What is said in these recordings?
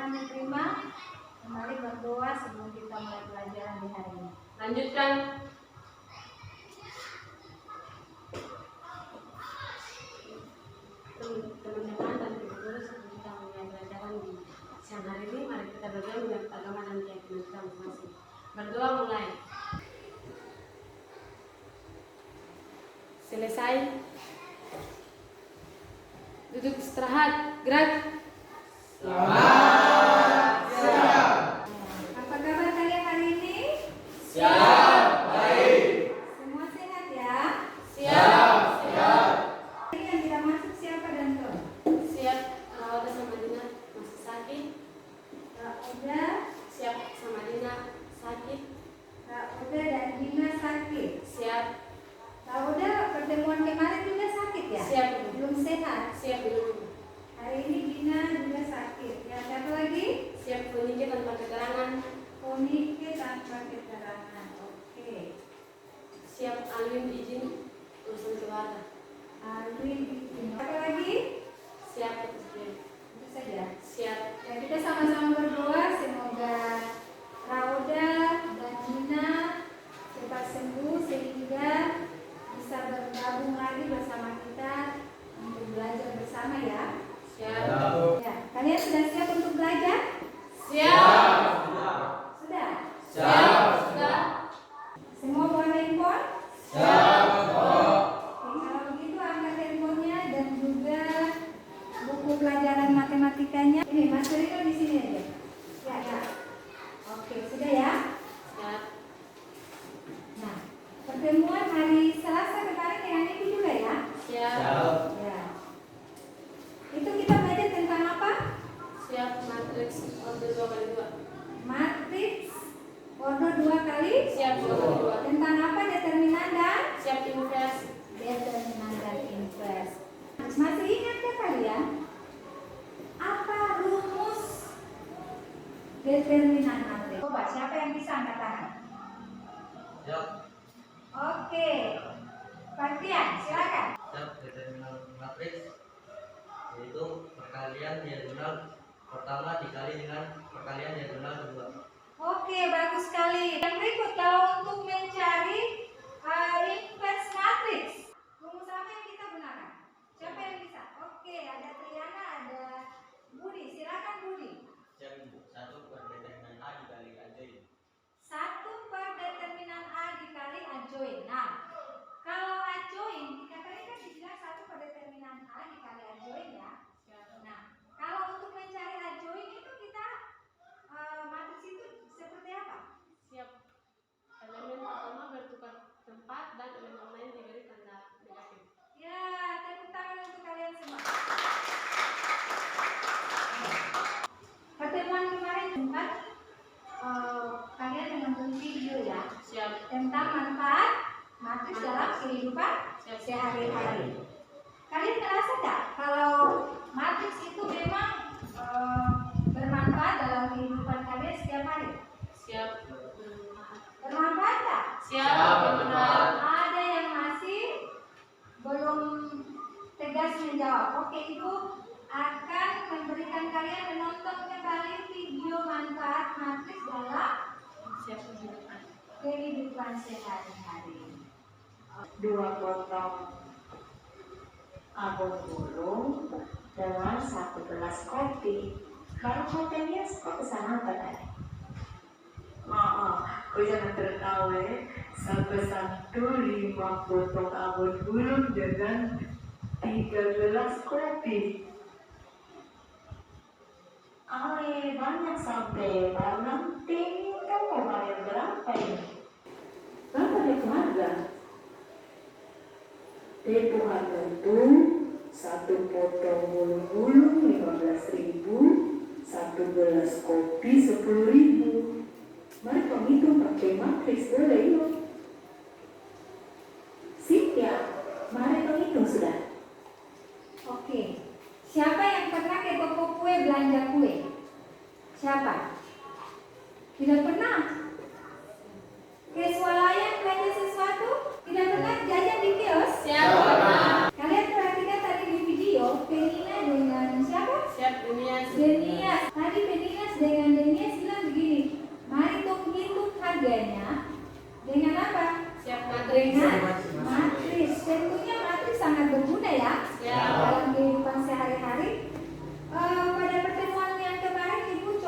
Firman diterima, kembali berdoa sebelum kita mulai pelajaran di hari ini. Lanjutkan. Teman-teman dan guru sebelum kita mulai pelajaran di siang hari ini, mari kita berdoa menurut agama dan keyakinan kita masing-masing. Berdoa mulai. Selesai. Duduk istirahat. Gerak. Selamat siang. Apa kabar kalian hari ini? Siap, baik. Semua sehat ya? Siap, siap. Yang tidak masuk siapa dan Tom? Siap. Rawat sama Dina masih sakit. Kak Oda, Siap sama Dina sakit. Kak Oda dan Dina sakit. Siap. Kak Oda pertemuan kemarin juga sakit ya? Siap. Belum sehat. Siap dulu. Hari ini Dina juga sakit. Ya, siapa lagi? Siap kunjungi tanpa keterangan. Komike tanpa keterangan. Oke. Siap Alwin izin urusan keluarga. Alwin izin. Apa lagi? Siap presiden. Itu saja. Siap. Ya, kita sama-sama berdoa semoga Rauda dan Dina cepat sembuh sehingga bisa bergabung lagi bersama kita untuk belajar bersama ya. Siap. Ya, kalian sudah siap untuk belajar? Siap. Sudah? Siap. Sudah. Semua bawa handphone? Siap. Oke, kalau begitu angkat handphonenya dan juga buku pelajaran matematikanya. Ini Mas Rino di sini aja. Ya, ya. Oke, sudah ya. Siap. Nah, pertemuan hari Selasa kemarin yang itu juga ya. Siap. Ya. Itu kita belajar tentang apa? Siap. Matriks order 2x2. Matriks order 2 kali. Siap 2x2. Tentang apa? Determinan dan Siap invest. determinan dan inverse. Masih ingat ya kalian? Apa rumus determinan matriks? Coba siapa yang bisa angkat tangan? Siap. Oke. Partian, silakan. Siap. Determinan matriks yaitu perkalian diagonal pertama dikali dengan perkalian diagonal kedua. Oke, bagus sekali. Yang berikut kalau untuk mencari inverse matrix, rumus apa yang kita gunakan? Siapa yang bisa? Oke, ada Triana, ada Budi. Silakan Budi. Siap, Ibu. 1 per determinan A dikali AJ. 1 per determinan A dikali adjoin. Nah, kalau adjoin, kita kan dibilang 1 per determinan A dikali adjoin ya. Nah, kalau untuk mencari adjoin itu kita matriks itu seperti apa? Siap. Elemen pertama bertukar tempat dan elemen lain diberi tanda negatif. Ya, tepuk tangan untuk kalian semua. Pertemuan kemarin sempat kalian menonton video ya Siap. tentang manfaat matriks dalam kehidupan sehari-hari. Kalian merasa tak kalau matriks itu memang bermanfaat dalam kehidupan kalian setiap hari? Siap. Bermanfaat tak? Siap. Benar. Ada yang masih belum tegas menjawab. Oke, Ibu akan memberikan kalian menonton kembali video manfaat matriks dalam Siap kehidupan. kehidupan sehari-hari. 2 potong abon burung dengan 1 gelas kopi. Baru hotelnya kok kesana apa tadi? Kau jangan tertawa. Satu 5 potong abon burung dengan 3 gelas kopi. Banyak sampai baru nanti kamu mau bayar berapa ini? Berapa dia keluarga? Tempo harga itu 1 potong bulu-bulu 15.000, 1 gelas kopi 10.000. Mari kamu hitung pakai matriks boleh yuk. Sip ya, mari kamu hitung sudah. Oke, siapa yang pernah ke toko kue belanja kue? Siapa? Tidak pernah? Ke swalayan belanja sesuatu? Tidak pernah jajan di kios? Siap. Benar. Kalian perhatikan tadi di video Penina dengan siapa? Siap dunia. Denia. Tadi Penina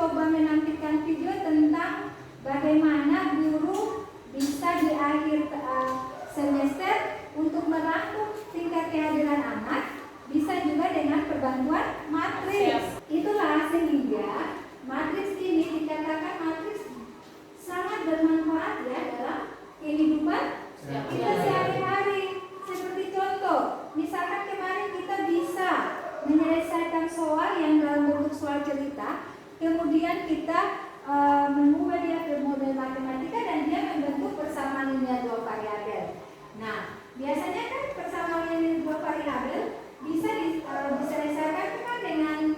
coba menampilkan video tentang bagaimana guru bisa di akhir semester untuk merangkum tingkat kehadiran anak, bisa juga dengan perbantuan matriks. Itulah sehingga matriks ini dikatakan matriks sangat bermanfaat ya dalam kehidupan kita sehari-hari. Seperti contoh, misalkan kemarin kita bisa menyelesaikan soal yang dalam bentuk soal cerita, kemudian kita mengubah dia ke model matematika dan dia membentuk persamaan linear dua variabel. Nah, biasanya kan persamaan linear dua variabel bisa diselesaikan kan dengan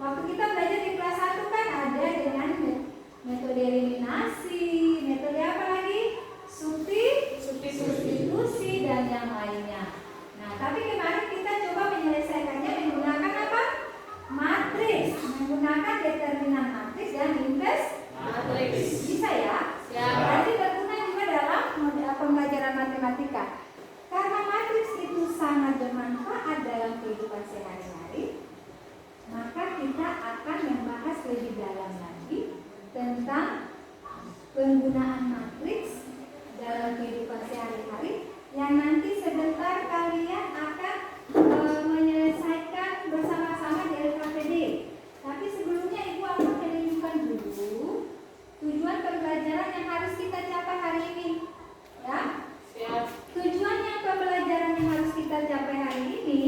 waktu kita belajar di kelas 1 kan ada dengan metode eliminasi, metode apa lagi? Substitusi dan yang lainnya. Nah, tapi kemarin kita coba menyelesaikannya menggunakan apa? Matriks, menggunakan determinan matriks dan inverse matriks. Bisa ya? Berarti berguna juga dalam pembelajaran matematika. Karena matriks itu sangat bermanfaat dalam kehidupan sehari-hari, maka kita akan membahas lebih dalam lagi tentang penggunaan matriks dalam kehidupan sehari-hari yang nanti sebentar kalian akan menyelesaikan bersama-sama di LKPD. Tapi sebelumnya Ibu akan menunjukkan dulu tujuan pembelajaran yang harus kita capai hari ini. Ya? Siap. Tujuan yang pembelajaran yang harus kita capai hari ini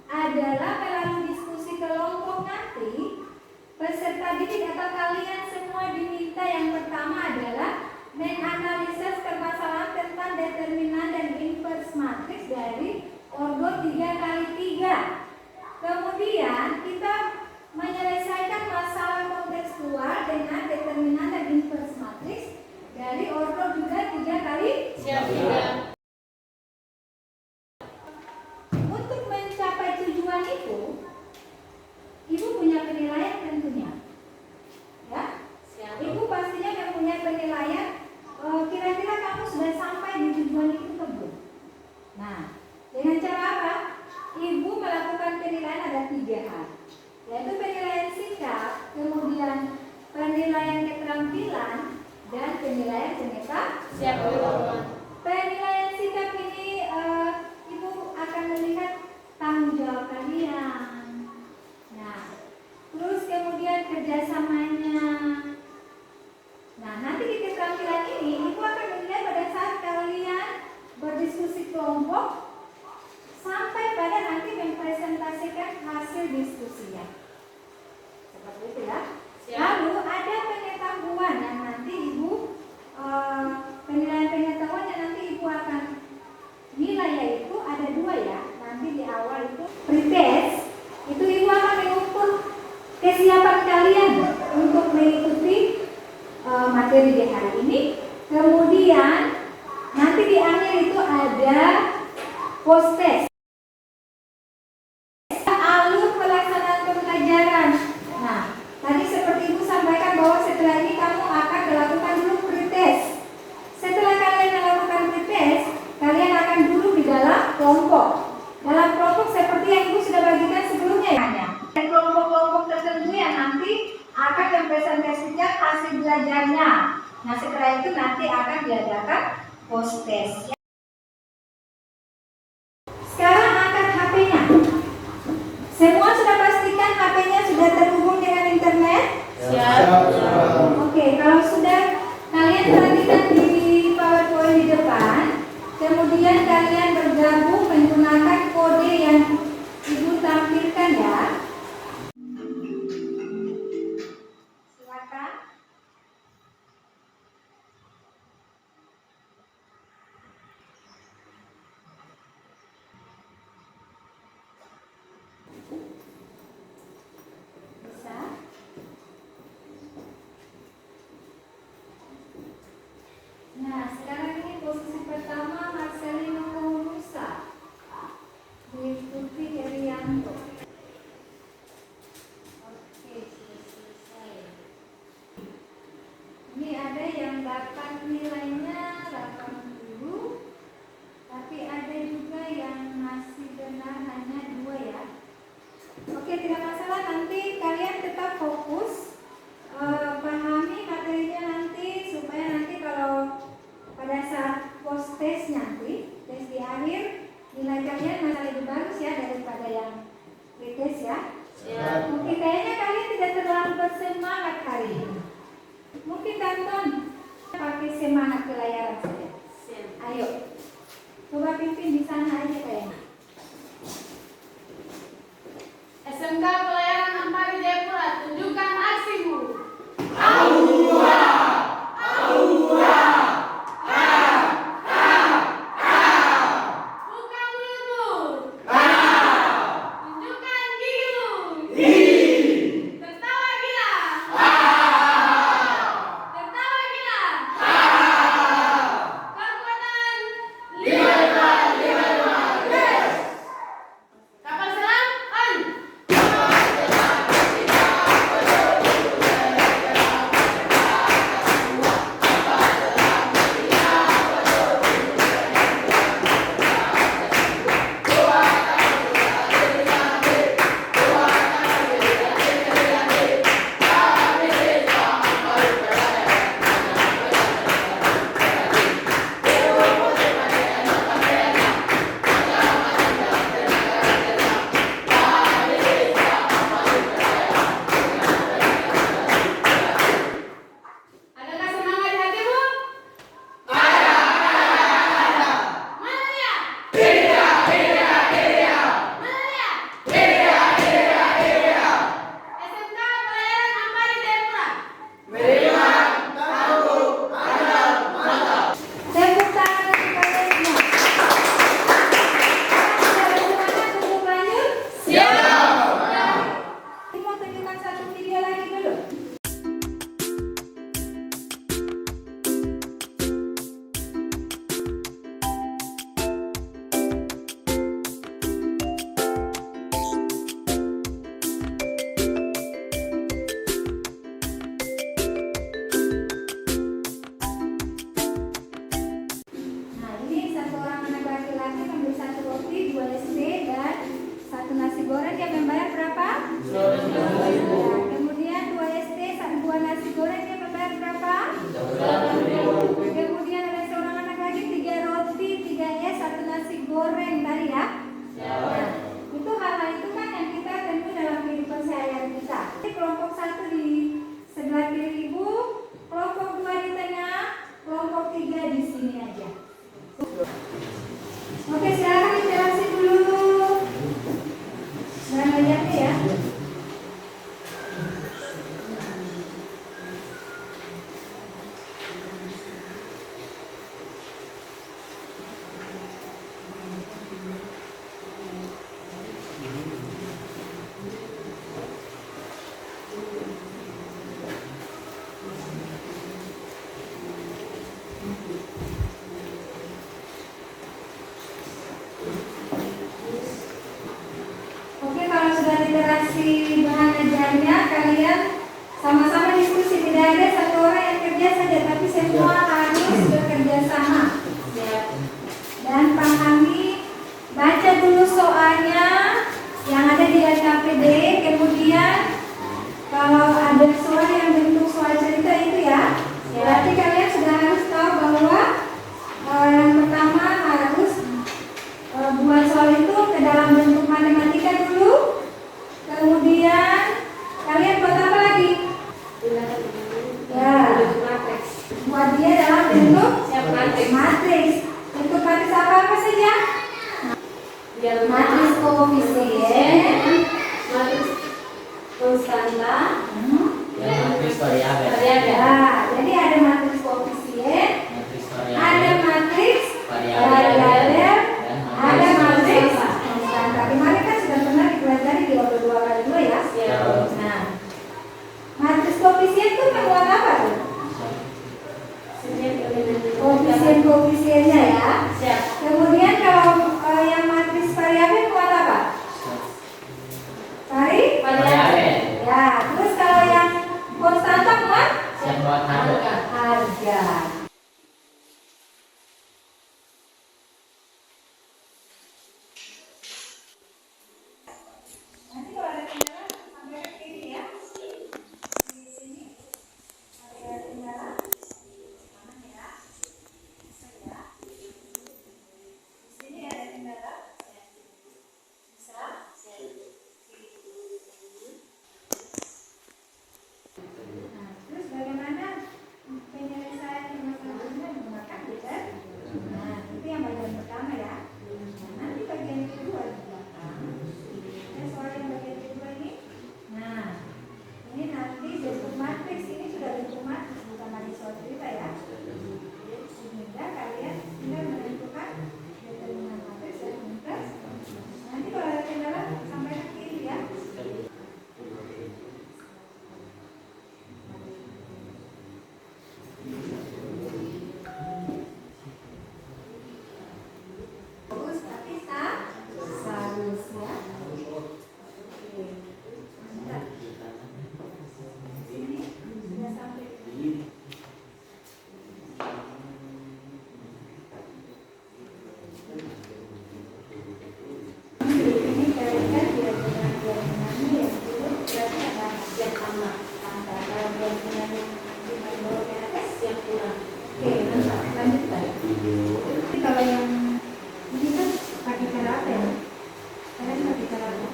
adalah melalui diskusi kelompok nanti peserta didik atau kalian semua diminta yang pertama adalah menganalisis permasalahan tentang determinan dan inverse matriks dari order 3x3. Kemudian kita menyelesaikan masalah kontekstual dengan determinan dan inverse matriks dari order juga 3x3. Siap. Untuk mencapai tujuan itu, Ibu punya penilaian tentunya. Ya? Siap. Ibu pastinya mempunyai penilaian. Kira-kira kamu sudah sampai di tujuan itu belum? Nah, dengan cara apa? Ibu melakukan penilaian ada 3 hal, yaitu penilaian sikap, kemudian penilaian keterampilan, dan penilaian pengetahuan. Siap. Penilaian sikap ini Ibu akan melihat tanggung jawab kalian. Nah, terus kemudian kerjasamanya. Nah, nanti di keterampilan ini Ibu akan menilai pada saat kalian berdiskusi kelompok sampai pada nanti mempresentasikan hasil diskusinya. Seperti itu ya. Siap. Lalu ada pengetahuan yang nanti Ibu penilaian pengetahuan yang nanti Ibu akan nilai, yaitu ada 2 ya. Nanti di awal itu pretest, itu Ibu akan mengukur kesiapan kalian untuk mengikuti materi di hari ini. Kemudian nanti di akhir itu ada post test, alur pelaksanaan pembelajaran. Nah, tadi seperti Ibu sampaikan bahwa setelah ini kamu akan melakukan dulu pretest. Setelah kalian melakukan pretest, kalian akan duduk di dalam kelompok. Dalam kelompok seperti yang Ibu sudah bagikan sebelumnya ya. Dan kelompok-kelompok tertentu yang nanti akan mempresentasikan hasil belajarnya. Nah, setelah itu nanti akan diadakan post test. Sekarang angkat HP-nya. Semua sudah pastikan HP-nya sudah terhubung dengan internet? Siap. Oke, kalau sudah kalian perhatikan di PowerPoint di depan, kemudian kalian bergabung menggunakan kode yang Ibu tampilkan ya. Silakan. Bisa? Nah, sekarang ini posisi pertama Marcelino Musa, diikuti Herianto. Oke, sudah selesai. Ini ada yang dapat nilainya 80, tapi ada juga yang masih benar hanya 2 ya. Oke, tidak masalah, nanti kalian tetap fokus kasih bahan ajarnya, kalian sama-sama diskusi. Tidak ada satu orang yang kerja saja, tapi semua harus bekerja sama. Dan pahami, baca dulu soalnya yang ada di LKPD. Kemudian kalau ada soal yang bentuk soal cerita itu ya, berarti kalian sudah harus tahu bahwa yang pertama harus buat soal itu ke dalam bentuk matematika dulu. Kemudian kalian buat apa lagi? Ya, buat dia dalam bentuk matriks. Bentuk matriks apa saja? Matriks koefisien, matriks konstanta, Matriks variabel. ya, jadi ada matriks koefisien, Matriks ada matriks variabel. variabel, Dan ada matriks konstanta. Kemarin kan sudah pernah dipelajari di waktu 2x2 ya. Nah, matriks koefisien itu membuat apa tuh? Koefisien-koefisiennya ya. Kemudian kalau yang matriks variabel buat apa? variabel. Ya, terus kalau yang konstanta buat Yang buat harga. harga. Nanti kalau ada kendala sampai ke kiri ya. Di sini ada kendala. Mana ya? Bisa ya. Di sini ada kendala. Bisa? Nah, terus bagaimana penyelesaian masalahnya menggunakan gitu? Nah, itu yang bagian pertama ya. Nah, nanti bagian kedua di belakang. Ya, soal yang bagian kedua ini. Nah, ini nanti bentuk matriks, ini sudah bentuk matriks, bukan lagi soal cerita ya. Sehingga kalian tinggal menentukan determinan matriks dan matriks. Nanti kalau ada kendala sampai ke kiri ya. Bagus, tapi seharusnya. Oke. Mantap. Sini sudah sampai. Ini kalian diagram-diagramnya yang dulu berarti ada yang sama. Antara diagram di bawah ke atas yang kurang. Oke, mantap. Lanjutkan. Jadi kalau yang ini kan pakai cara apa ya? Kalian pakai cara apa?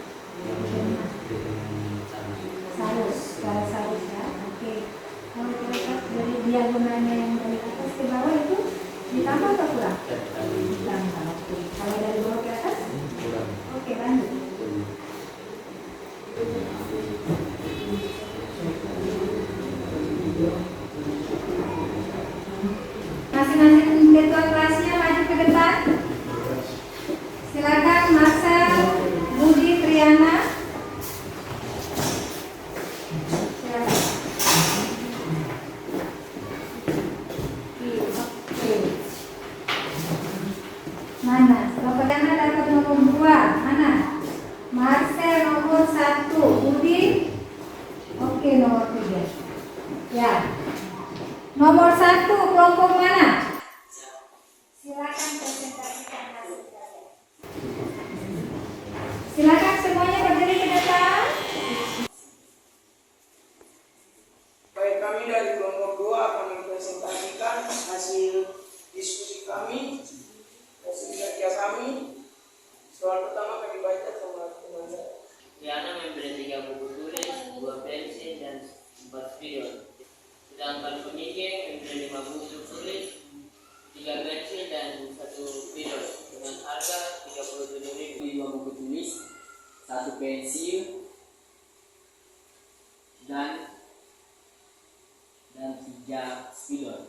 Sarus, cara sarus ya. Oke. Kalau kita dari diagonalnya yang dari atas ke bawah itu ditambah atau kurang? Ditambah. Oke. Kalau dari bawah ke atas? Oke, lanjut. Masing-masing ketua kelasnya maju ke depan. Silakan Marcel, Budi, Triana. Silakan. Oke. Mana? Bapak Triana dapat nomor 2. Mana? Marcel nomor 1. Budi. Oke, nomor 3. Ya. Nomor 1 kelompok mana? Silakan presentasikan hasil kalian. Silakan semuanya berdiri ke depan. Baik, kami dari kelompok 2 akan mempresentasikan hasil diskusi kami, hasil kerja kami. Soal pertama kami baca sama teman saya. Triana memberi 3 buku tulis, 2 pensil, dan 4 spidol. Sedangkan Penike memberi 5 buku tulis, 3 pensil, dan 1 spidol dengan harga 37.000. 5 buku tulis, 1 pensil, dan 3 spidol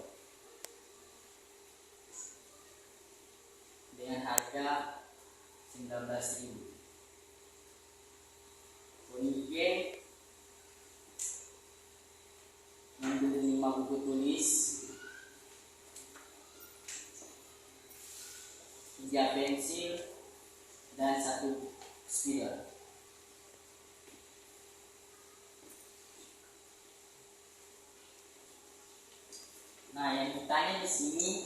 dengan harga 19.000. Penike membeli 5 buku tulis, 3 pensil, dan 1 spidol Nah, yang ditanya di sini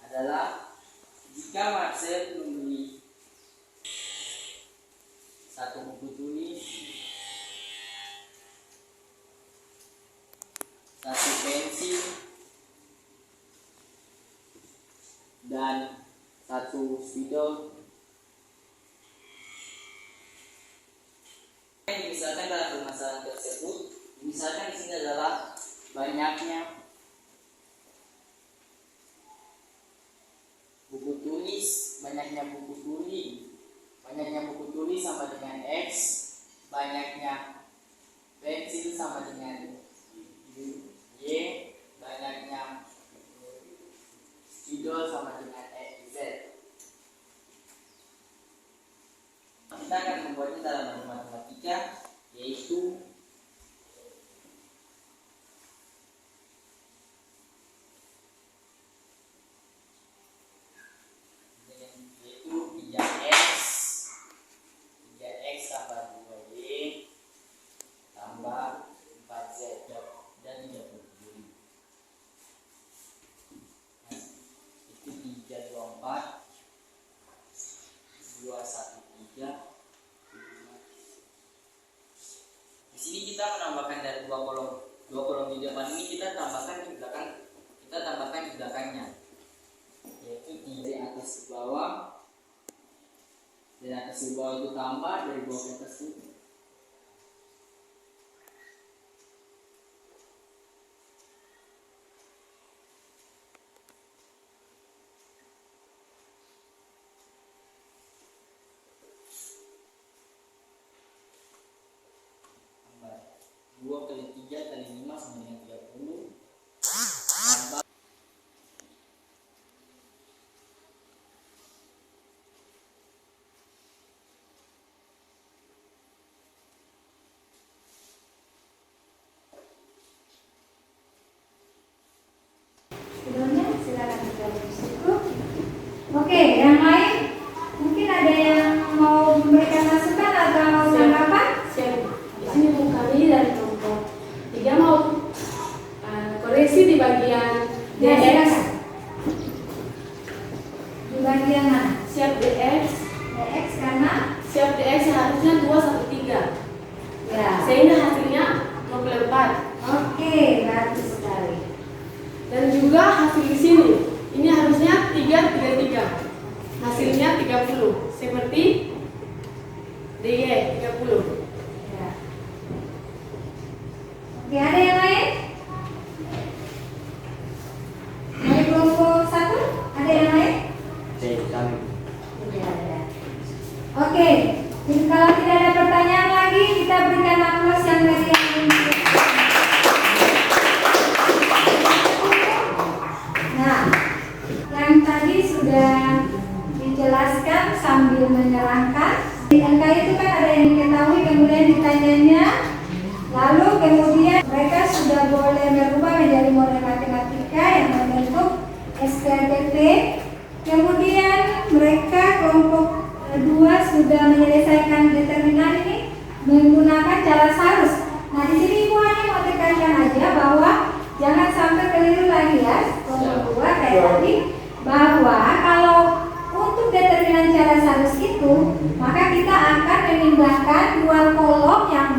adalah jika Marcel membeli satu buku tulis, satu pensil, dan satu spidol. Misalkan dalam permasalahan tersebut, misalkan di sini adalah banyaknya buku tulis, banyaknya buku tulis sama dengan X, banyaknya pensil sama dengan Y, banyaknya spidol sama dengan Z. Kita akan membuatnya dalam matematika, yaitu kita menambahkan dari dua kolom di depan ini kita tambahkan di belakangnya, yaitu dari atas ke bawah, dari atas ke bawah itu tambah, dari bawah ke atas itu tambah 2 kali 3 kali 5 sama dengan 30 tambah Spidolnya silakan ditaruh di situ. Oke, yang lain mungkin ada yang mau memberikan masukan atau tanggapan? Siap. Di sini Bu kami dari kelompok 3 mau koreksi di bagian Ya, DX. silakan. Di bagian mana? Siap DX. DX karena Siap DX seharusnya 213. ya. Sehingga hasilnya 24. Oke, bagus sekali. Dan juga hasil di sini. Ini harusnya 333. Hasilnya 30. Seperti DY 30. Ya. Oke, ada yang lain? Dari kelompok 1, ada yang lain? Kami. Tidak ada. Oke, jadi kalau tidak ada pertanyaan lagi, kita berikan aplaus yang meriah. Nah, yang tadi sudah dijelaskan sambil menyerahkan. Di angka itu kan ada yang diketahui, kemudian ditanyanya, lalu kemudian mereka sudah boleh berubah menjadi model matematika yang membentuk SPLTP. Kemudian mereka kelompok 2 sudah menyelesaikan determinan ini menggunakan cara sarus. Nah, di sini Ibu hanya mau tekankan aja bahwa jangan sampai keliru lagi ya kelompok 2 kayak tadi, bahwa kalau untuk determinan cara sarus itu maka kita akan memindahkan 2 kolom, yang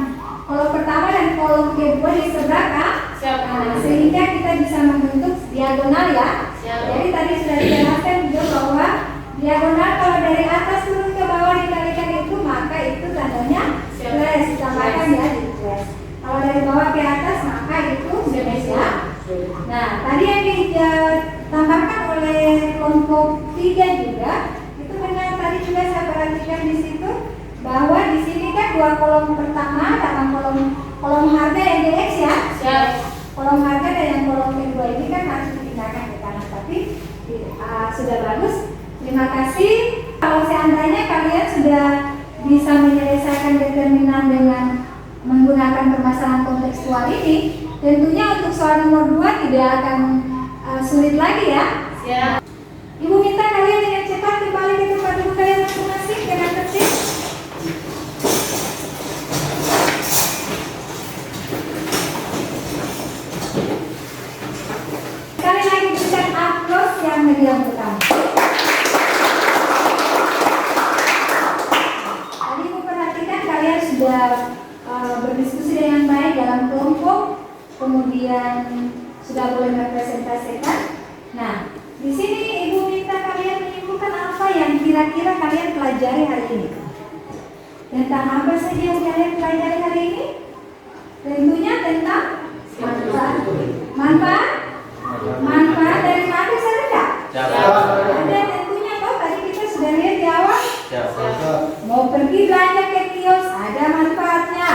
kolom pertama dan kolom kedua di sebelah kan? Nah, sehingga kita bisa membentuk diagonal ya. Jadi tadi sudah dijelaskan juga bahwa diagonal kalau dari atas turun ke bawah dikalikan itu maka itu tandanya plus, ditambahkan ya di plus. Kalau dari bawah ke atas maka itu minus ya. Nah, tadi yang ditambahkan oleh kelompok 3 juga itu benar, tadi juga saya perhatikan di situ bahwa di sini kan 2 kolom pertama dalam kolom harga yang DX ya. Kolom harga dan yang kolom kedua ini kan harus dipindahkan ke kanan, tapi sudah bagus. Terima kasih. Kalau seandainya kalian sudah bisa menyelesaikan determinan dengan menggunakan permasalahan kontekstual ini, tentunya untuk soal nomor 2 tidak akan sulit lagi ya. Ibu minta kalian dengan cepat kembali ke tempat duduk kalian masing-masing dengan tertib. kemudian sudah boleh merepresentasikan. Nah, di sini Ibu minta kalian menyimpulkan apa yang kira-kira kalian pelajari hari ini. Tentang apa saja yang kalian pelajari hari ini? Tentunya tentang manfaat dari matriks ada? Ada tentunya kok, tadi kita sudah lihat di awal. Mau pergi belanja ke kios ada manfaatnya,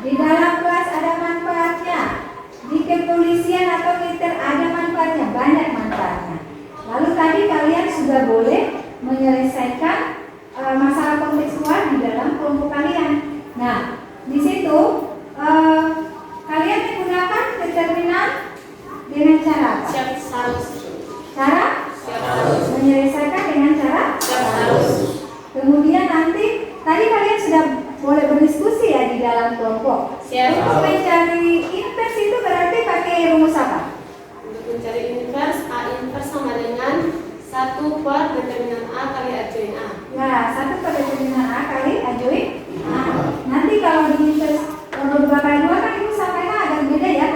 di dalam kelas ada manfaatnya, di kepolisian atau militer ada manfaatnya, banyak manfaatnya. Lalu tadi kalian sudah boleh menyelesaikan masalah kontekstual di dalam kelompok kalian. Nah, di situ kalian menggunakan determinan dengan cara apa? Cara menyelesaikan dengan cara kemudian nanti tadi kalian sudah boleh berdiskusi ya di dalam kelompok. Untuk mencari invers itu berarti pakai rumus apa? Untuk mencari invers, A invers sama dengan 1 per determinan A kali A join A. Ya, 1 per determinan A kali A join A. Nanti kalau di invers nomor 2 kali 2 kan itu sampainya agak beda ya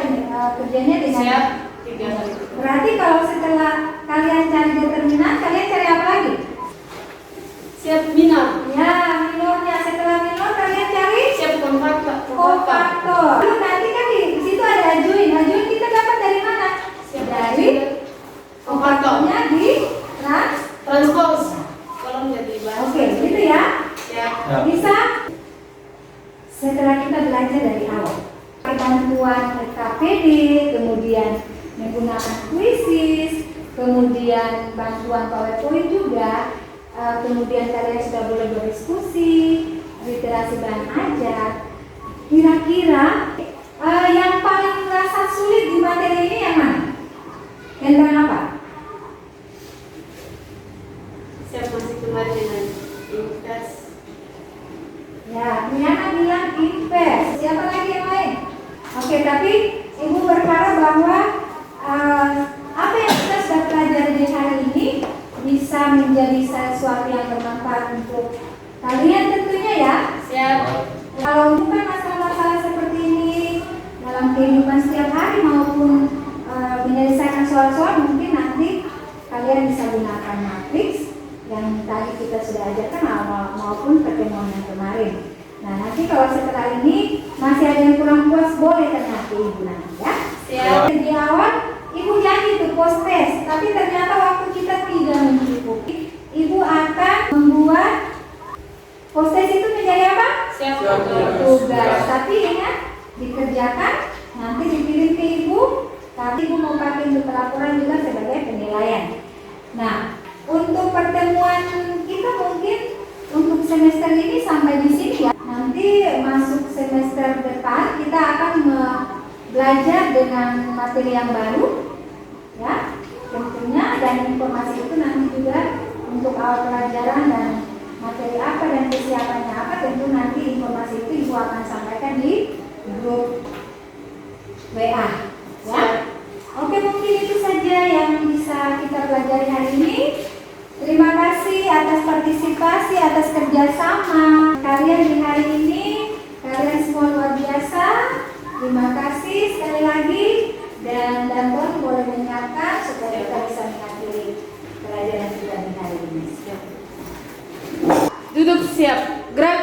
kerjanya dengan. Siap, 3 kali. Berarti kalau setelah kalian cari determinan, kalian cari apa lagi? Siap minor. Ya, minornya. Setelah minor kalian cari Siap kofaktor. kofaktor. Lalu nanti kan di situ ada ajuin. Ajuin kita dapat dari mana? Dari Kofaktornya kofaktornya di transpose. Kolom jadi bahas. Oke, gitu ya. Siap. Bisa. Setelah kita belajar dari awal, bantuan KPD, kemudian menggunakan kuisis, kemudian bantuan PowerPoint juga, kemudian kalian sudah boleh berdiskusi, literasi bahan ajar. Kira-kira yang paling merasa sulit di materi ini yang mana? Tentang apa? Siap masih kembali dengan invers. Ya, Miana bilang invest. Siapa lagi yang lain? Oke, tapi Ibu berharap bahwa apa yang kita sudah pelajari di hari ini bisa menjadi sesuatu yang bermanfaat untuk kalian tentunya ya. Siap. Kalau bukan masalah-masalah seperti ini dalam kehidupan setiap hari maupun menyelesaikan soal-soal, mungkin nanti kalian bisa gunakan matriks yang tadi kita sudah ajarkan maupun pertemuan yang kemarin. Nah, nanti kalau setelah ini masih ada yang kurang puas, boleh tanya ke Ibu nanti ya. Siap. Di awal Ibu janji itu post test, tapi ternyata waktu kita tidak mencukupi. Ibu akan membuat post test itu menjadi apa? Siap. Tugas. Tapi ingat, dikerjakan, nanti dikirim ke Ibu. Tapi Ibu mau pakai untuk pelaporan juga sebagai penilaian. Nah, untuk pertemuan kita mungkin untuk semester ini sampai di sini ya. Nanti masuk semester depan kita akan belajar dengan materi yang baru, ya. Tentunya dan informasi itu nanti juga untuk awal pelajaran dan materi apa dan kesiapannya apa, tentu nanti informasi itu Ibu akan sampaikan di grup WA. Ya. Oke, mungkin itu saja yang bisa kita pelajari hari ini. Terima kasih atas partisipasi, atas kerjasama kalian di hari ini. Kalian semua luar biasa. Terima kasih sekali lagi. Dan Tuhan boleh mengingatkan supaya kita bisa mengakhiri pelajaran kita di hari ini. Duduk siap. Gerak.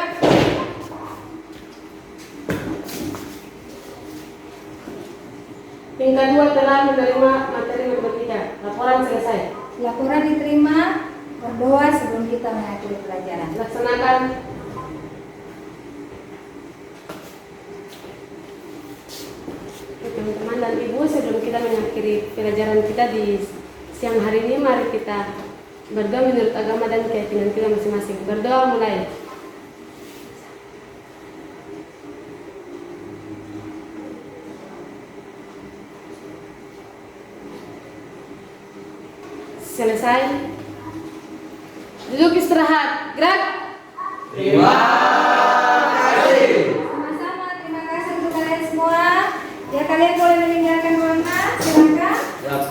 Tingkat 2 telah menerima materi berbeda. Laporan selesai. Laporan diterima, berdoa sebelum kita mengakhiri pelajaran. Laksanakan. Oke, teman-teman dan ibu, sebelum kita mengakhiri pelajaran kita di siang hari ini, mari kita berdoa menurut agama dan keyakinan kita masing-masing. Berdoa mulai. Selesai. Duduk istirahat. Gerak. Terima kasih. Sama-sama, terima kasih untuk kalian semua. Ya, kalian boleh meninggalkan ruangan, silakan. Siap.